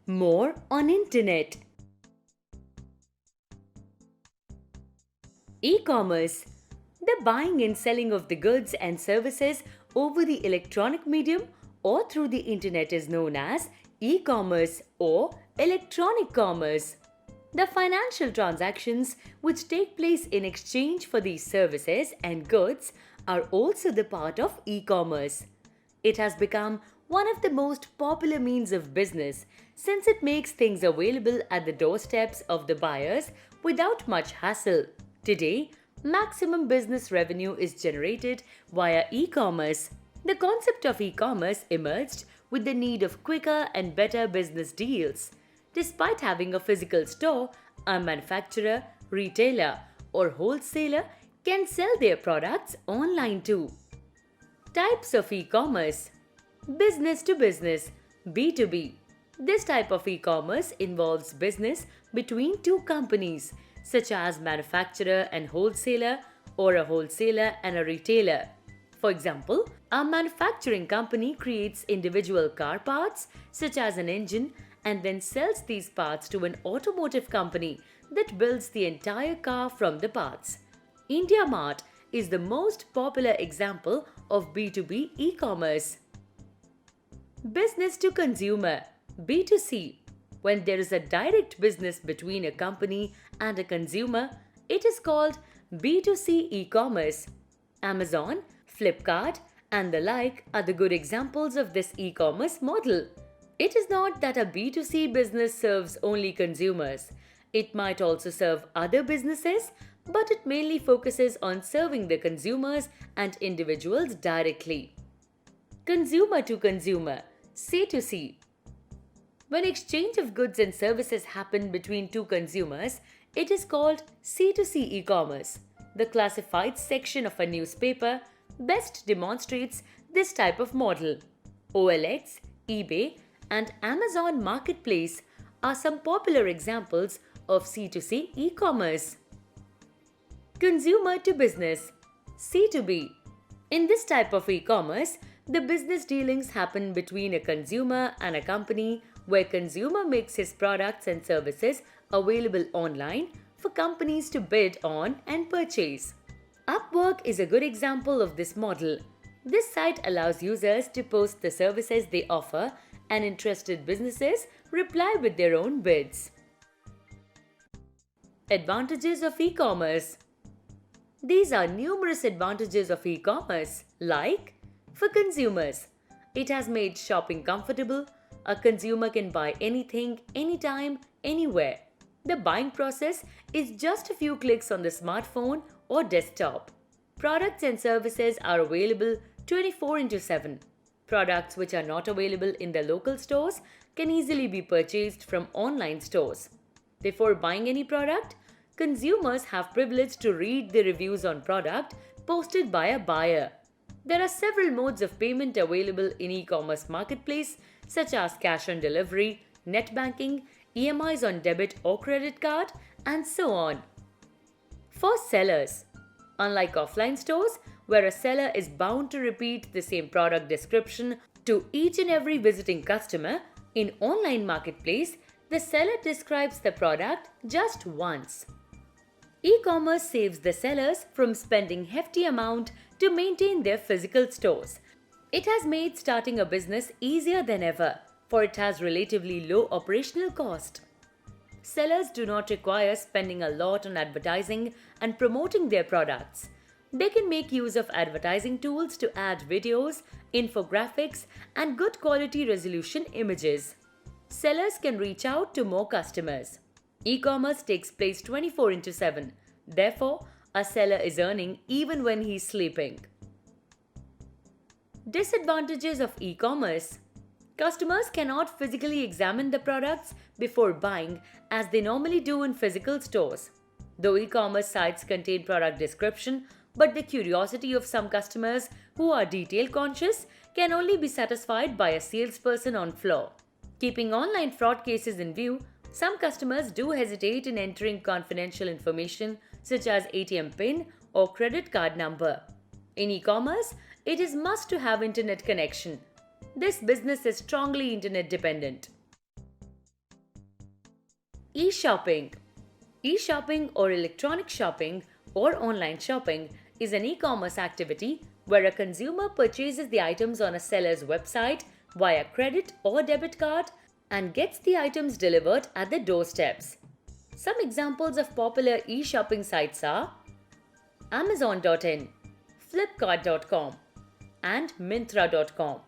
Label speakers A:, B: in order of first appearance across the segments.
A: More on internet. E-commerce. The buying and selling of the goods and services over the electronic medium or through the internet is known as e-commerce or electronic commerce. The financial transactions which take place in exchange for these services and goods are also the part of e-commerce. It has become one of the most popular means of business since it makes things available at the doorsteps of the buyers without much hassle. Today, maximum business revenue is generated via e-commerce. The concept of e-commerce emerged with the need of quicker and better business deals. Despite having a physical store, a manufacturer, retailer, or wholesaler can sell their products online too. Types of e-commerce. Business to business, B2B. This type of e-commerce involves business between two companies, such as manufacturer and wholesaler or a wholesaler and a retailer. For example, a manufacturing company creates individual car parts, such as an engine, and then sells these parts to an automotive company that builds the entire car from the parts. IndiaMart is the most popular example of B2B e-commerce. Business to consumer, B2C. When there is a direct business between a company and a consumer, it is called B2C e-commerce. Amazon, Flipkart, and the like are the good examples of this e-commerce model. It is not that a B2C business serves only consumers. It might also serve other businesses, but it mainly focuses on serving the consumers and individuals directly. Consumer to consumer, C2C. When exchange of goods and services happen between two consumers, it is called C2C e-commerce. The classifieds section of a newspaper best demonstrates this type of model. OLX, eBay, and Amazon Marketplace are some popular examples of C2C e-commerce. Consumer to business, C2B. In this type of e-commerce, the business dealings happen between a consumer and a company where consumer makes his products and services available online for companies to bid on and purchase. Upwork is a good example of this model. This site allows users to post the services they offer and interested businesses reply with their own bids. Advantages of e-commerce. These are numerous advantages of e-commerce, like for consumers, it has made shopping comfortable. A consumer can buy anything, anytime, anywhere. The buying process is just a few clicks on the smartphone or desktop. Products and services are available 24/7. Products which are not available in the local stores can easily be purchased from online stores. Before buying any product, consumers have privilege to read the reviews on product posted by a buyer. There are several modes of payment available in e-commerce marketplace such as cash on delivery, net banking, EMIs on debit or credit card, and so on. For sellers, unlike offline stores where a seller is bound to repeat the same product description to each and every visiting customer, in online marketplace, the seller describes the product just once. E-commerce saves the sellers from spending hefty amount to maintain their physical stores. It has made starting a business easier than ever, for it has relatively low operational cost. Sellers do not require spending a lot on advertising and promoting their products. They can make use of advertising tools to add videos, infographics, and good quality resolution images. Sellers can reach out to more customers. E-commerce takes place 24/7. Therefore, a seller is earning even when he is sleeping. Disadvantages of e-commerce. Customers cannot physically examine the products before buying as they normally do in physical stores. Though e-commerce sites contain product description, but the curiosity of some customers who are detail conscious can only be satisfied by a salesperson on floor. Keeping online fraud cases in view, some customers do hesitate in entering confidential information such as ATM PIN or credit card number. In e-commerce, it is must to have internet connection. This business is strongly internet dependent. EShopping. E-shopping or electronic shopping or online shopping is an e-commerce activity where a consumer purchases the items on a seller's website via credit or debit card and gets the items delivered at their doorsteps. Some examples of popular e-shopping sites are Amazon.in, Flipkart.com, and Myntra.com.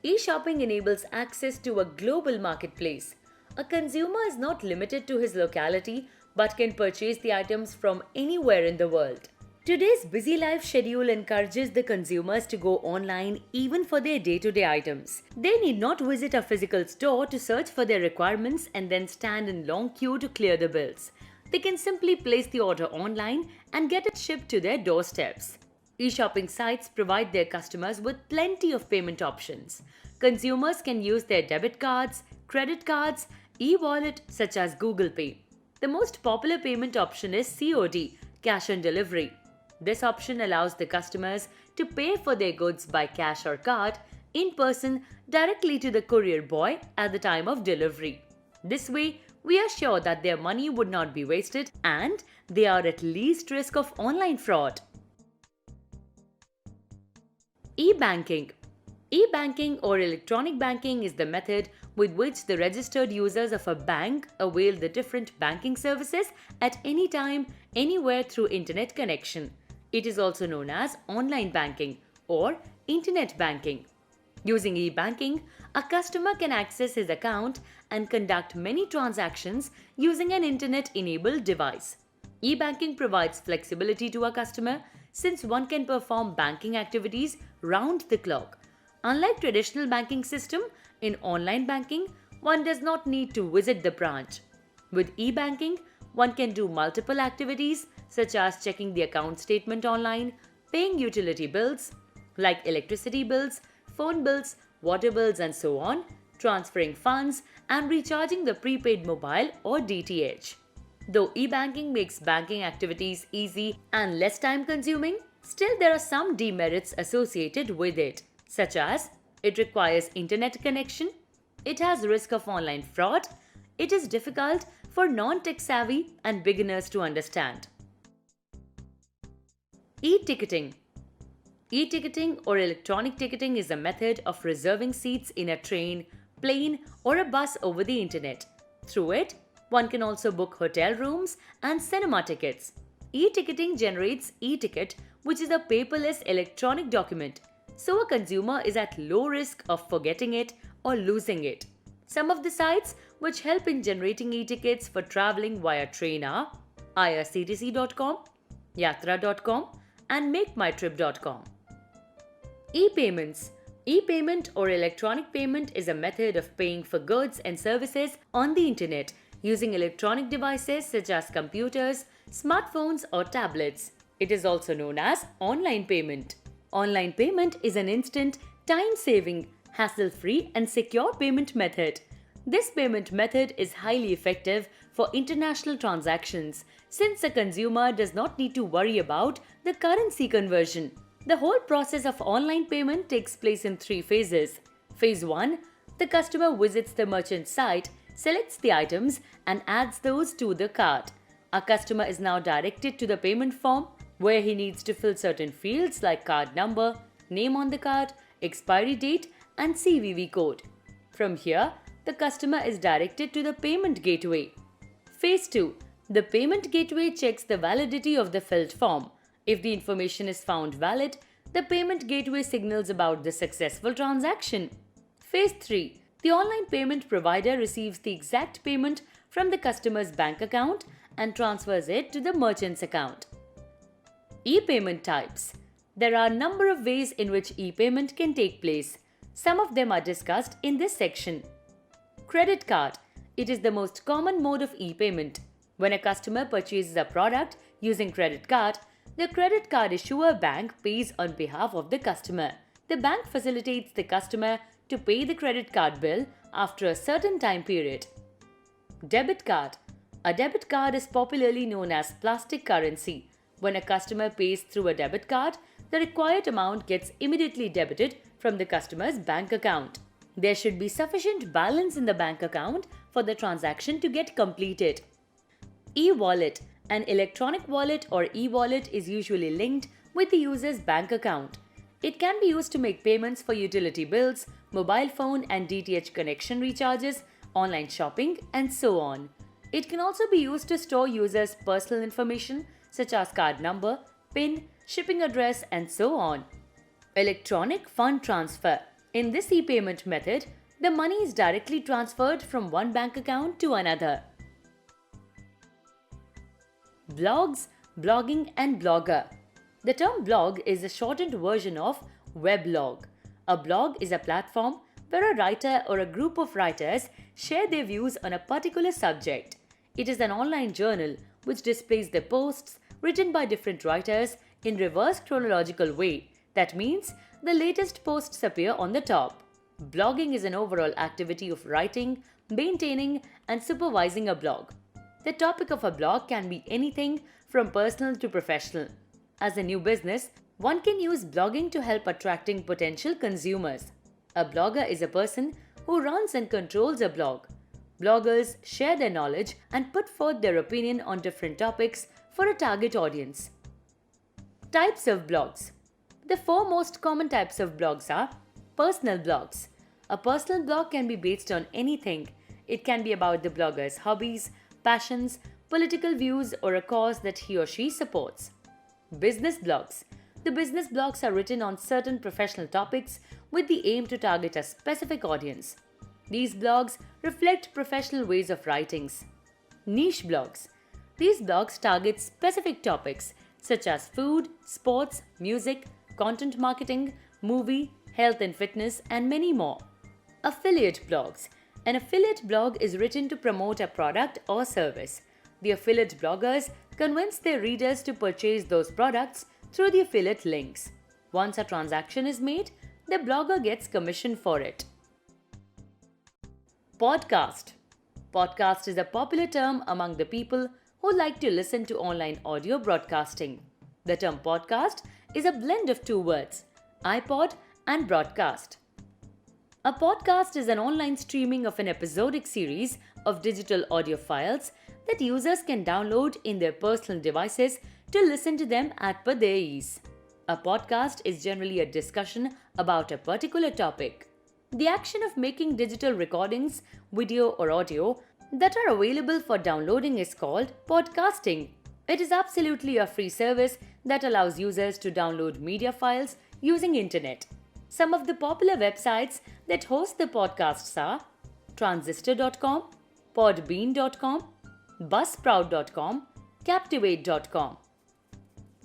A: E-shopping enables access to a global marketplace. A consumer is not limited to his locality but can purchase the items from anywhere in the world. Today's busy life schedule encourages the consumers to go online even for their day-to-day items. They need not visit a physical store to search for their requirements and then stand in long queue to clear the bills. They can simply place the order online and get it shipped to their doorsteps. E-shopping sites provide their customers with plenty of payment options. Consumers can use their debit cards, credit cards, e-wallet such as Google Pay. The most popular payment option is COD, cash on delivery. This option allows the customers to pay for their goods by cash or card in person directly to the courier boy at the time of delivery. This way, we are sure that their money would not be wasted and they are at least risk of online fraud. EBanking. EBanking or electronic banking is the method with which the registered users of a bank avail the different banking services at any time, anywhere through internet connection. It is also known as online banking or internet banking. Using e-banking, a customer can access his account and conduct many transactions using an internet-enabled device. E-banking provides flexibility to a customer since one can perform banking activities round the clock. Unlike traditional banking system, in online banking, one does not need to visit the branch. With e-banking, one can do multiple activities such as checking the account statement online, paying utility bills like electricity bills, phone bills, water bills and so on, transferring funds and recharging the prepaid mobile or DTH. Though e-banking makes banking activities easy and less time consuming, still there are some demerits associated with it, such as it requires internet connection, it has risk of online fraud, it is difficult for non-tech savvy and beginners to understand. E-ticketing. E-ticketing or electronic ticketing is a method of reserving seats in a train, plane or a bus over the internet. Through it, one can also book hotel rooms and cinema tickets. E-ticketing generates e-ticket, which is a paperless electronic document, so a consumer is at low risk of forgetting it or losing it. Some of the sites which help in generating e-tickets for traveling via train are irctc.com, yatra.com and makemytrip.com. E-payments. E-payment or electronic payment is a method of paying for goods and services on the internet using electronic devices such as computers, smartphones or tablets. It is also known as online payment. Online payment is an instant, time-saving, hassle-free and secure payment method. This payment method is highly effective for international transactions since a consumer does not need to worry about the currency conversion. The whole process of online payment takes place in 3 phases. Phase 1. The customer visits the merchant site, selects the items and adds those to the cart. Our customer is now directed to the payment form where he needs to fill certain fields like card number, name on the card, expiry date and CVV code. From here, the customer is directed to the payment gateway. Phase 2. The payment gateway checks the validity of the filled form. If the information is found valid, the payment gateway signals about the successful transaction. Phase 3. The online payment provider receives the exact payment from the customer's bank account and transfers it to the merchant's account. E-payment types. There are a number of ways in which e-payment can take place. Some of them are discussed in this section. Credit card. It is the most common mode of e-payment. When a customer purchases a product using credit card, the credit card issuer bank pays on behalf of the customer. The bank facilitates the customer to pay the credit card bill after a certain time period. Debit card. A debit card is popularly known as plastic currency. When a customer pays through a debit card, the required amount gets immediately debited from the customer's bank account. There should be sufficient balance in the bank account for the transaction to get completed. E-wallet. An electronic wallet or e-wallet is usually linked with the user's bank account. It can be used to make payments for utility bills, mobile phone and DTH connection recharges, online shopping, and so on. It can also be used to store users' personal information such as card number, PIN, shipping address, and so on. Electronic fund transfer. In this e-payment method, the money is directly transferred from one bank account to another. Blogs, blogging, and blogger. The term blog is a shortened version of weblog. A blog is a platform where a writer or a group of writers share their views on a particular subject. It is an online journal which displays the posts written by different writers in reverse chronological way. That means the latest posts appear on the top. Blogging is an overall activity of writing, maintaining, and supervising a blog. The topic of a blog can be anything from personal to professional. As a new business, one can use blogging to help attracting potential consumers. A blogger is a person who runs and controls a blog. Bloggers share their knowledge and put forth their opinion on different topics for a target audience. Types of blogs. The four most common types of blogs are personal blogs. A personal blog can be based on anything. It can be about the blogger's hobbies, passions, political views, or a cause that he or she supports. Business blogs. The business blogs are written on certain professional topics with the aim to target a specific audience. These blogs reflect professional ways of writing. Niche blogs. These blogs target specific topics such as food, sports, music, content marketing, movie, health and fitness, and many more. Affiliate blogs. An affiliate blog is written to promote a product or service. The affiliate bloggers convince their readers to purchase those products through the affiliate links. Once a transaction is made, the blogger gets commission for it. Podcast. Podcast is a popular term among the people who like to listen to online audio broadcasting. The term podcast is a blend of two words, iPod and broadcast. A podcast is an online streaming of an episodic series of digital audio files that users can download in their personal devices to listen to them at per their ease. A podcast is generally a discussion about a particular topic. The action of making digital recordings, video or audio that are available for downloading is called podcasting. It is absolutely a free service that allows users to download media files using internet. Some of the popular websites that host the podcasts are transistor.com, podbean.com, buzzsprout.com, captivate.com.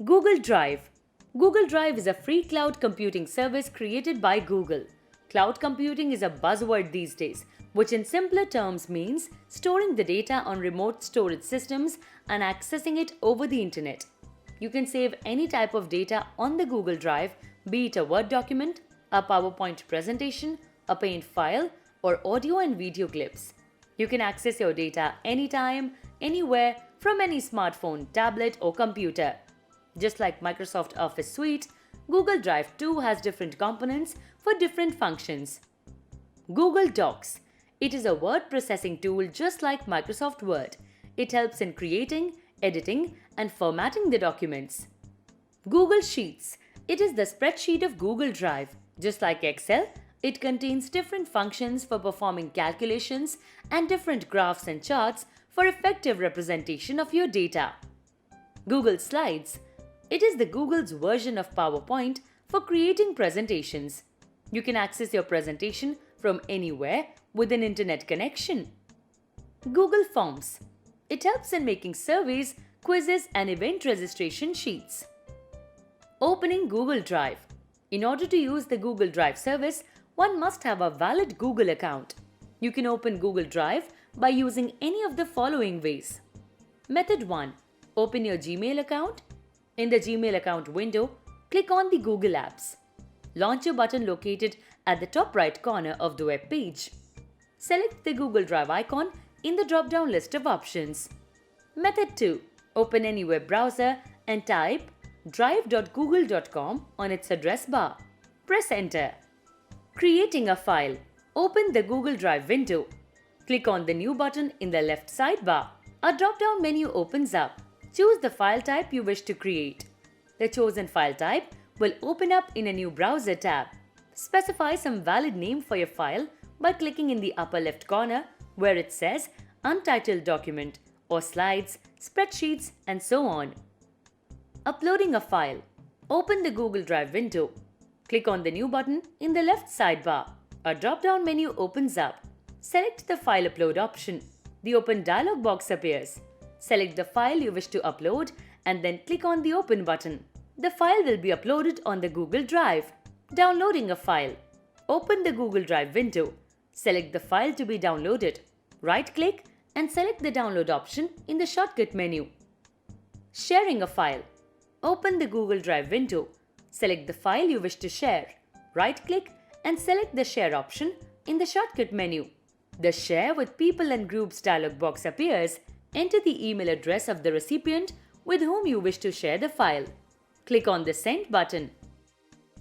A: Google Drive. Google Drive is a free cloud computing service created by Google. Cloud computing is a buzzword these days, which in simpler terms means storing the data on remote storage systems and accessing it over the internet. You can save any type of data on the Google Drive, be it a Word document, a PowerPoint presentation, a Paint file, or audio and video clips. You can access your data anytime, anywhere, from any smartphone, tablet, or computer. Just like Microsoft Office Suite, Google Drive too has different components for different functions. Google Docs. It is a word processing tool just like Microsoft Word. It helps in creating, editing, and formatting the documents. Google Sheets. It is the spreadsheet of Google Drive. Just like Excel, it contains different functions for performing calculations and different graphs and charts for effective representation of your data. Google Slides. It is the Google's version of PowerPoint for creating presentations. You can access your presentation from anywhere with an internet connection. Google Forms. It helps in making surveys, quizzes, and event registration sheets. Opening Google Drive. In order to use the Google Drive service, one must have a valid Google account. You can open Google Drive by using any of the following ways. Method 1. Open your Gmail account. In the Gmail account window, click on the Google Apps. Launcher button located at the top right corner of the web page. Select the Google Drive icon in the drop-down list of options. Method 2. Open any web browser and type drive.google.com on its address bar. Press enter. Creating a file. Open the Google Drive window. Click on the New button in the left sidebar. A drop-down menu opens up. Choose the file type you wish to create. The chosen file type will open up in a new browser tab. Specify some valid name for your file by clicking in the upper left corner where it says Untitled Document or Slides, Spreadsheets, and so on. Uploading a file. Open the Google Drive window. Click on the New button in the left sidebar. A drop-down menu opens up. Select the File Upload option. The Open dialog box appears. Select the file you wish to upload and then click on the Open button. The file will be uploaded on the Google Drive. Downloading a file. Open the Google Drive window. Select the file to be downloaded. Right-click and select the Download option in the shortcut menu. Sharing a file. Open the Google Drive window. Select the file you wish to share. Right-click and select the Share option in the shortcut menu. The Share with People and Groups dialog box appears. Enter the email address of the recipient with whom you wish to share the file. Click on the Send button.